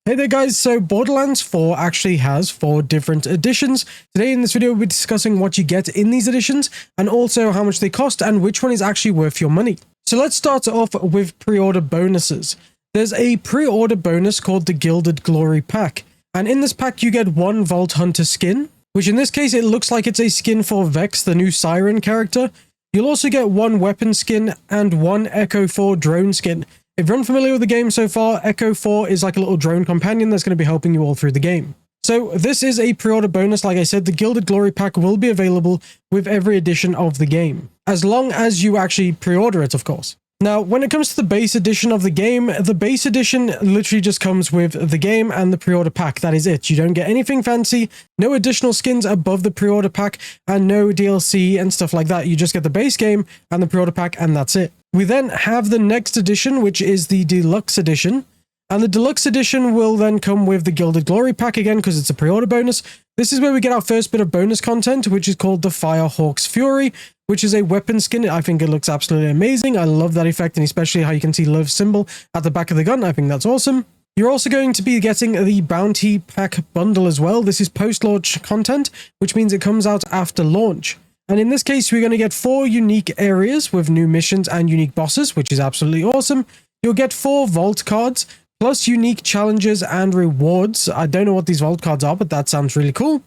Hey there guys, so Borderlands 4 actually has 4 different editions. Today in this video we'll be discussing what you get in these editions and also how much they cost and which one is actually worth your money. So let's start off with pre-order bonuses. There's a pre-order bonus called the Gilded Glory Pack, and in this pack you get one Vault Hunter skin, which in this case it looks like it's a skin for Vex, the new Siren character. You'll also get one weapon skin and one Echo 4 drone skin. If you're unfamiliar with the game so far, Echo 4 is like a little drone companion that's going to be helping you all through the game. So this is a pre-order bonus. Like I said, the Gilded Glory Pack will be available with every edition of the game, as long as you actually pre-order it, of course. Now, when it comes to the base edition of the game, the base edition literally just comes with the game and the pre-order pack. That is it. You don't get anything fancy, no additional skins above the pre-order pack, and no DLC and stuff like that. You just get the base game and the pre-order pack, and that's it. We then have the next edition, which is the deluxe edition. And the deluxe edition will then come with the Gilded Glory Pack again, because it's a pre-order bonus. This is where we get our first bit of bonus content, which is called the Firehawk's Fury, which is a weapon skin. I think it looks absolutely amazing. I love that effect, and especially how you can see Love's symbol at the back of the gun. I think that's awesome. You're also going to be getting the Bounty Pack bundle as well. This is post-launch content, which means it comes out after launch. And in this case, we're going to get 4 unique areas with new missions and unique bosses, which is absolutely awesome. You'll get 4 vault cards, plus unique challenges and rewards. I don't know what these vault cards are, but that sounds really cool.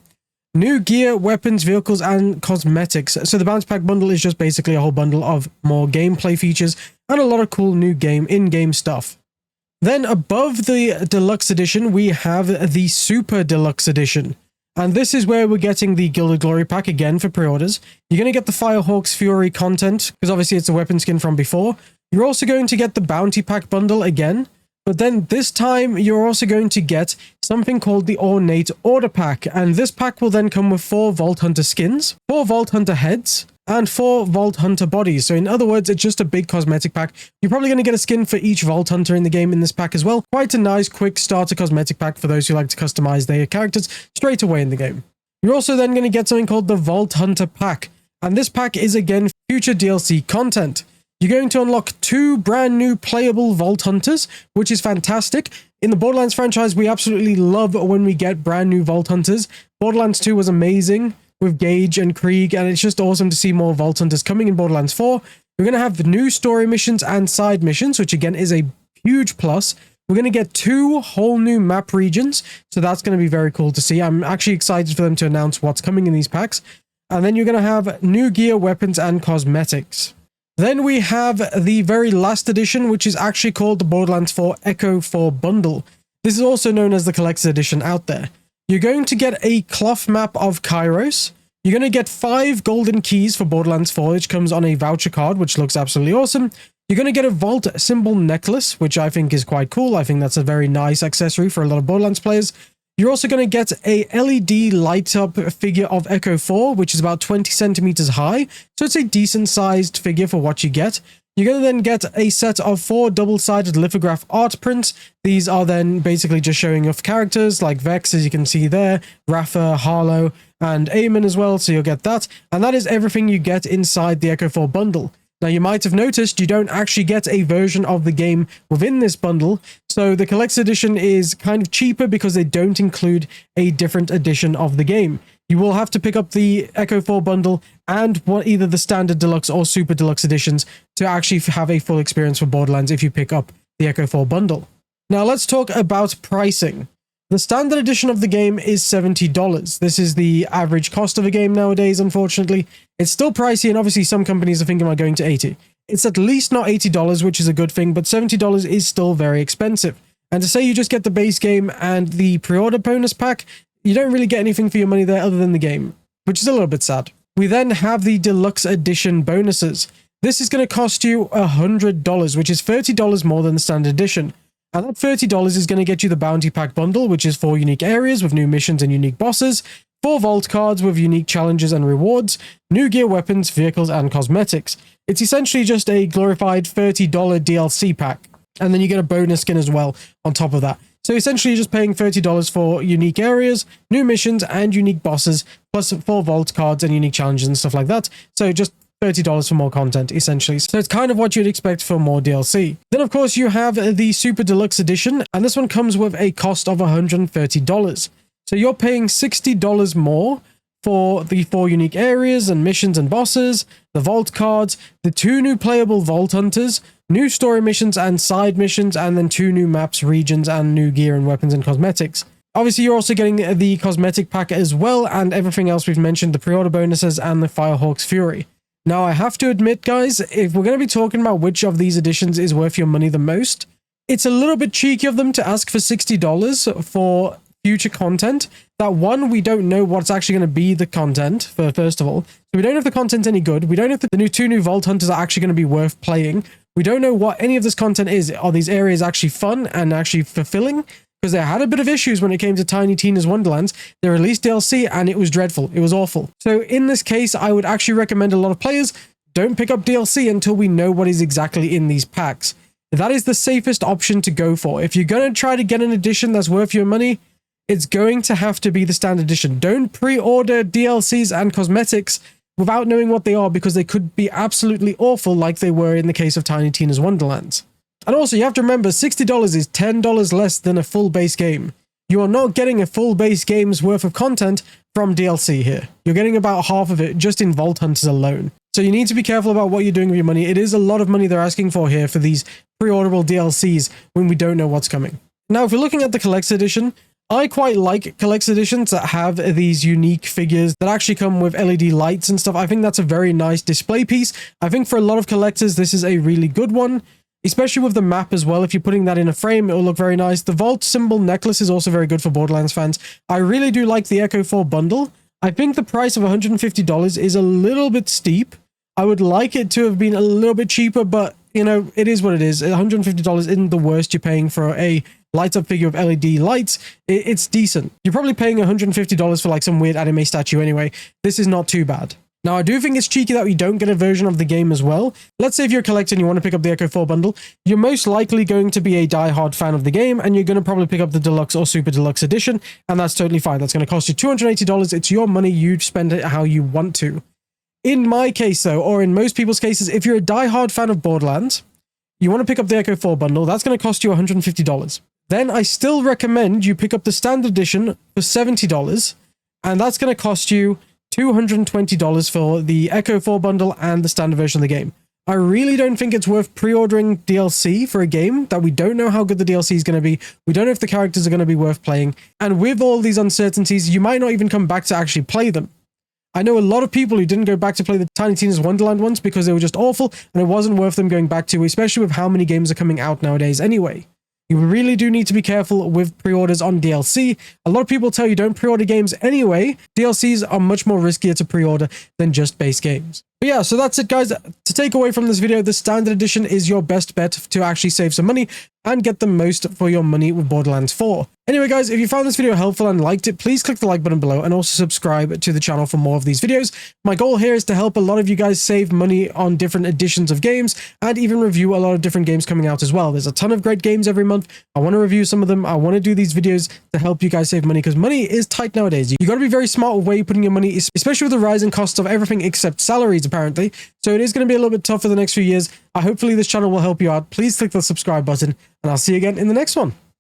New gear, weapons, vehicles, and cosmetics. So the Bounty Pack bundle is just basically a whole bundle of more gameplay features and a lot of cool new in-game stuff. Then above the Deluxe Edition, we have the Super Deluxe Edition. And this is where we're getting the Gilded Glory Pack again for pre-orders. You're going to get the Firehawk's Fury content, because obviously it's a weapon skin from before. You're also going to get the Bounty Pack bundle again. But then this time, you're also going to get something called the Ornate Order Pack. And this pack will then come with 4 Vault Hunter skins, 4 Vault Hunter heads, and 4 Vault Hunter bodies. So in other words, it's just a big cosmetic pack. You're probably going to get a skin for each Vault Hunter in the game in this pack as well. Quite a nice, quick starter cosmetic pack for those who like to customize their characters straight away in the game. You're also then going to get something called the Vault Hunter Pack. And this pack is again future DLC content. You're going to unlock 2 brand new playable Vault Hunters, which is fantastic. In the Borderlands franchise, we absolutely love when we get brand new Vault Hunters. Borderlands 2 was amazing with Gage and Krieg, and it's just awesome to see more Vault Hunters coming in Borderlands 4. We're going to have new story missions and side missions, which again is a huge plus. We're going to get 2 whole new map regions, so that's going to be very cool to see. I'm actually excited for them to announce what's coming in these packs. And then you're going to have new gear, weapons, and cosmetics. Then we have the very last edition, which is actually called the Borderlands 4 Echo 4 Bundle. This is also known as the Collector's Edition out there. You're going to get a cloth map of Kairos. You're going to get 5 golden keys for Borderlands 4, which comes on a voucher card, which looks absolutely awesome. You're going to get a Vault symbol necklace, which I think is quite cool. I think that's a very nice accessory for a lot of Borderlands players. You're also going to get a LED light-up figure of Echo 4, which is about 20 centimeters high, so it's a decent-sized figure for what you get. You're going to then get a set of 4 double-sided lithograph art prints. These are then basically just showing off characters like Vex, as you can see there, Rafa, Harlow, and Eamon as well, so you'll get that. And that is everything you get inside the Echo 4 bundle. Now, you might have noticed you don't actually get a version of the game within this bundle, so the Collector's Edition is kind of cheaper because they don't include a different edition of the game. You will have to pick up the Echo 4 bundle and either the Standard Deluxe or Super Deluxe editions to actually have a full experience for Borderlands if you pick up the Echo 4 bundle. Now, let's talk about pricing. The Standard Edition of the game is $70. This is the average cost of a game nowadays, unfortunately. It's still pricey, and obviously some companies are thinking about going to $80. It's at least not $80, which is a good thing, but $70 is still very expensive. And to say you just get the base game and the pre-order bonus pack, you don't really get anything for your money there other than the game, which is a little bit sad. We then have the Deluxe Edition bonuses. This is going to cost you $100, which is $30 more than the Standard Edition. And that $30 is going to get you the Bounty Pack bundle, which is 4 unique areas with new missions and unique bosses, 4 vault cards with unique challenges and rewards, new gear, weapons, vehicles, and cosmetics. It's essentially just a glorified $30 DLC pack. And then you get a bonus skin as well on top of that. So essentially you're just paying $30 for unique areas, new missions, and unique bosses, plus 4 vault cards and unique challenges and stuff like that. So just $30 for more content, essentially. So it's kind of what you'd expect for more DLC. Then, of course, you have the Super Deluxe Edition, and this one comes with a cost of $130. So you're paying $60 more for the 4 unique areas and missions and bosses, the vault cards, the 2 new playable vault hunters, new story missions and side missions, and then 2 new maps, regions, and new gear and weapons and cosmetics. Obviously, you're also getting the cosmetic pack as well, and everything else we've mentioned, the pre-order bonuses and the Firehawk's Fury. Now, I have to admit, guys, if we're going to be talking about which of these editions is worth your money the most, it's a little bit cheeky of them to ask for $60 for future content. That one, we don't know what's actually going to be the content, for first of all. So we don't know if the content's any good. We don't know if the 2 new Vault Hunters are actually going to be worth playing. We don't know what any of this content is. Are these areas actually fun and actually fulfilling? Because they had a bit of issues when it came to Tiny Tina's Wonderlands. They released DLC and it was dreadful. It was awful. So in this case, I would actually recommend a lot of players don't pick up DLC until we know what is exactly in these packs. That is the safest option to go for. If you're going to try to get an edition that's worth your money, it's going to have to be the standard edition. Don't pre-order DLCs and cosmetics without knowing what they are, because they could be absolutely awful like they were in the case of Tiny Tina's Wonderlands. And also, you have to remember, $60 is $10 less than a full base game. You are not getting a full base game's worth of content from DLC here. You're getting about half of it just in Vault Hunters alone. So you need to be careful about what you're doing with your money. It is a lot of money they're asking for here for these pre-orderable DLCs when we don't know what's coming. Now, if we're looking at the Collector's Edition, I quite like Collector's Editions that have these unique figures that actually come with LED lights and stuff. I think that's a very nice display piece. I think for a lot of collectors, this is a really good one. Especially with the map as well. If you're putting that in a frame, it will look very nice. The Vault symbol necklace is also very good for Borderlands fans. I really do like the Echo 4 bundle. I think the price of $150 is a little bit steep. I would like it to have been a little bit cheaper, but, you know, it is what it is. $150 isn't the worst you're paying for a light-up figure of LED lights. It's decent. You're probably paying $150 for, like, some weird anime statue anyway. This is not too bad. Now, I do think it's cheeky that we don't get a version of the game as well. Let's say if you're a collector and you want to pick up the Echo 4 bundle, you're most likely going to be a die-hard fan of the game, and you're going to probably pick up the Deluxe or Super Deluxe Edition, and that's totally fine. That's going to cost you $280. It's your money. You spend it how you want to. In my case, though, or in most people's cases, if you're a die-hard fan of Borderlands, you want to pick up the Echo 4 bundle, that's going to cost you $150. Then I still recommend you pick up the Standard Edition for $70, and that's going to cost you $220 for the Echo 4 bundle and the standard version of the game. I really don't think it's worth pre-ordering DLC for a game that we don't know how good the DLC is going to be. We don't know if the characters are going to be worth playing. And with all these uncertainties, you might not even come back to actually play them. I know a lot of people who didn't go back to play the Tiny Tina's Wonderland ones because they were just awful and it wasn't worth them going back to, especially with how many games are coming out nowadays anyway. You really do need to be careful with pre-orders on DLC. A lot of people tell you don't pre-order games anyway. DLCs are much more riskier to pre-order than just base games. But yeah, so that's it, guys. To take away from this video, the Standard Edition is your best bet to actually save some money and get the most for your money with Borderlands 4. Anyway, guys, if you found this video helpful and liked it, please click the like button below and also subscribe to the channel for more of these videos. My goal here is to help a lot of you guys save money on different editions of games and even review a lot of different games coming out as well. There's a ton of great games every month. I want to review some of them. I want to do these videos to help you guys save money because money is tight nowadays. You got to be very smart with where you're putting your money, especially with the rising costs of everything except salaries, apparently. So it is going to be a little bit tough for the next few years. Hopefully this channel will help you out. Please click the subscribe button and I'll see you again in the next one.